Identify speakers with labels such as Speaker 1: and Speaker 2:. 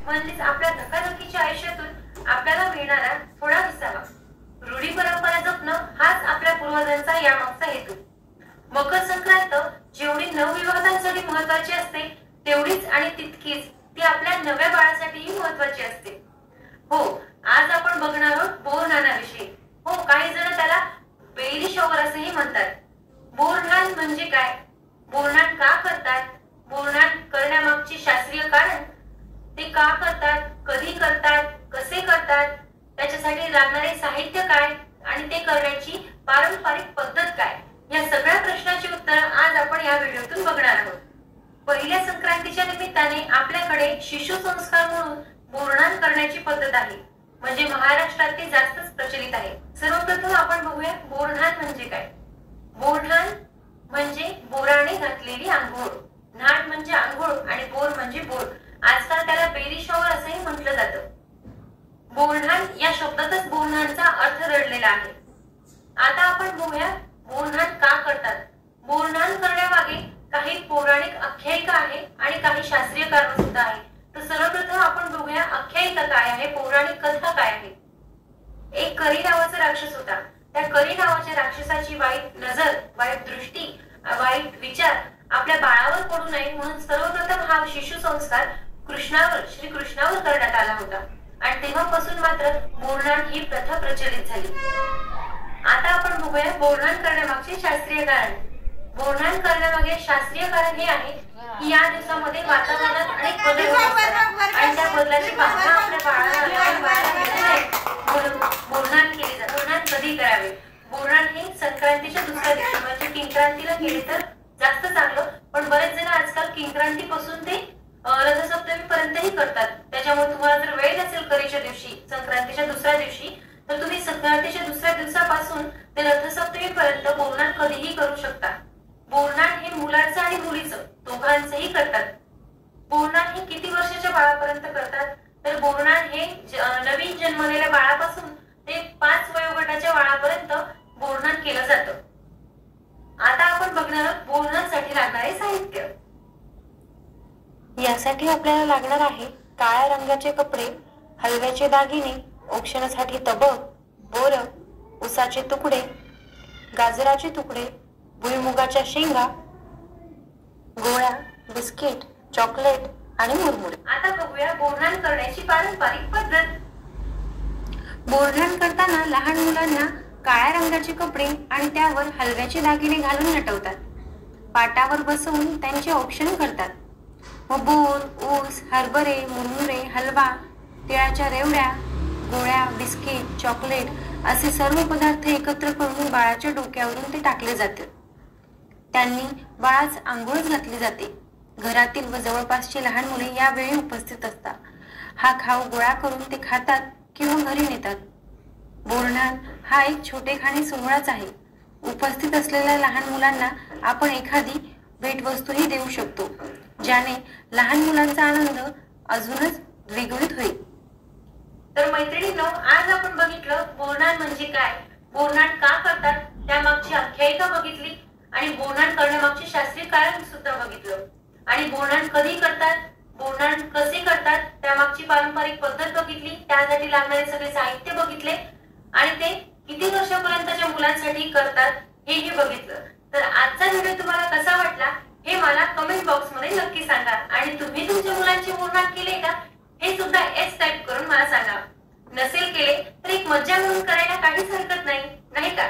Speaker 1: म्हणजेच आपल्या धकाधकीच्या आयुष्यातून आपल्याला मिळणारा थोडा विसावा. रूढी परंपरा जपणं हाच आपल्या पूर्वजांचा यामागचा हेतू. मकर संक्रांत जेवढी नवविवाहितांसाठी महत्त्वाची असते तेवढीच आणि तितकीच ती आपल्या नव्या बाळासाठीही महत्त्वाची असते. हो, आज आपण बघणार आहोत बोरनानाविषयी. हो, काही जण त्याला बेबी शॉवर असेही म्हणतात. बोरनान म्हणजे काय? बोरनान का करतात? बोरनान करण्यामागचे शास्त्रीय कारण, ते का करतात, कधी करतात, कसे करतात, त्याच्यासाठी लागणारे साहित्य काय आणि ते करण्याची पारंपरिक पद्धत काय, या सगळ्या प्रश्नांची उत्तर आज आपण या व्हिडिओतून बघणार आहोत. पहिल्या संक्रांतीच्या निमित्ताने आपल्याकडे शिशु संस्कार म्हणून बोरनान करण्याची पद्धत आहे. म्हणजे महाराष्ट्रात ते जास्तच प्रचलित आहे. सर्वप्रथम आपण बघूया बोरनान म्हणजे काय. बोरनान म्हणजे बोराने घातलेली आंघोळ. नाट म्हणजे आंघोळ आणि बोर म्हणजे बोर. आजकाल त्याला बेबी शॉवर असेही म्हटलं जातं. बोरनान या शब्दातच बोरनानचा अर्थ दडलेला आहे. आता आपण बघूया बोरनान का करतात. बोरनान करण्यामागे काही पौराणिक आख्यायिका आहे आणि काही शास्त्रीय कारण सुद्धा आहे. तर सर्वप्रथम आपण बघूया आख्यायिका काय आहे, पौराणिक कथा काय आहे. एक करी नावाचा राक्षस होता. त्या करी नावाच्या राक्षसाची वाईट नजर, वाईट दृष्टी, वाईट विचार आपल्या बाळावर पडू नये म्हणून सर्वप्रथम हा शिशु संस्कार कृष्णावर, श्री कृष्णावर करण्यात आला होता आणि तेव्हापासून मात्र बोरनान ही प्रथा प्रचलित झाली. आता आपण बघूया बोरनान करण्यामागचे शास्त्रीय कारण. बोरनान करण्यामागे शास्त्रीय कारण हे आहे की या दिवसामध्ये वातावरणात अनेक बदल होत असतात आणि त्या बदलाची पाहता आपल्या बाळाला म्हणून बोरनान केले जाते. बोरनान कधी करावे? बोरनान हे संक्रांतीच्या दुसऱ्या दिवशी म्हणजे किंक्रांतीला केले तर जास्त चांगलं, पण बरेच जण आजकाल किंक्रांतीपासून ते रथसप्तमी पर्यंतही करतात. त्याच्यामुळे तुम्हाला जर वेळ नसेल करीच्या दिवशी, संक्रांतीच्या दुसऱ्या दिवशी, तर तुम्ही संक्रांतीच्या दुसऱ्या दिवसापासून ते रथसप्तमी पर्यंत बोरनान कधीही करू शकता. बोरनान हे मुलाचं आणि मुलीचं दोघांचंही करतात. बोरनान हे किती वर्षाच्या बाळापर्यंत करतात? तर बोरनान हे नवीन जन्मलेल्या बाळापासून ते 5 वयोगटाच्या बाळापर्यंत बोरनान केलं जातं. आता आपण बघणार आहोत बोरनानसाठी लागणारे साहित्य. यासाठी आपल्याला लागणार आहे काळ्या रंगाचे कपडे, हलव्याचे दागिने, औक्षणासाठी तबक, बोर, उसाचे तुकडे, गाजराचे तुकडे, भुईमुगाच्या शेंगा, गोळ्या, बिस्किट, चॉकलेट आणि मुरमुरे. आता बघूया बोरनान करण्याची पारंपरिक पद्धत. बोरनान करताना लहान मुलांना काळ्या रंगाचे कपडे आणि त्यावर हलव्याचे दागिने घालून नटवतात. पाटावर बसवून त्यांचे औक्षण करतात. मग बोर, ऊस, हरभरे, मुरमुरे, हलवा, तिळाच्या रेवड्या, गोळ्या, बिस्किट, चॉकलेट असे सर्व पदार्थ एकत्र करून बाळाच्या डोक्यावरून ते टाकले जाते. त्यांनी बाळास आंघोळ घातली जाते. घरातील व जवळपासची लहान मुले यावेळी उपस्थित असतात. हा खाऊ गोळा करून ते खातात किंवा घरी नेतात. बोरनान हा एक छोटेखानी सोहळाच आहे. उपस्थित असलेल्या लहान मुलांना आपण एखादी भेटवस्तूही देऊ शकतो, ज्याने लहान मुलांचा आनंद अजूनच द्विगुणित होईल. तर मैत्रिणींनो, आज आपण बघितलं बोरनान म्हणजे काय, बोरनान का करतात, त्यामागची आख्यायिका बघितली आणि बोरनान करण्यामागचे शास्त्रीय कारण सुद्धा बघितलं आणि बोरनान कधी करतात, बोरनान कसे करतात, त्यामागची पारंपरिक पद्धत बघितली, त्यासाठी लागणारे सगळे साहित्य बघितले आणि ते किती वर्षापर्यंतच्या मुलांसाठी करतात हेही बघितलं. तर आजचा व्हिडिओ तुम्हाला कसा वाटला हे मला कमेंट बॉक्स मध्ये नक्की सांगा आणि तुम्ही तुमच्या मुलांचे बोरनान केले का हे सुद्धा एस टाइप करून मला सांगा. नसेल केले तर एक मज्जा म्हणून करायला काहीच हरकत नाही, नाही का?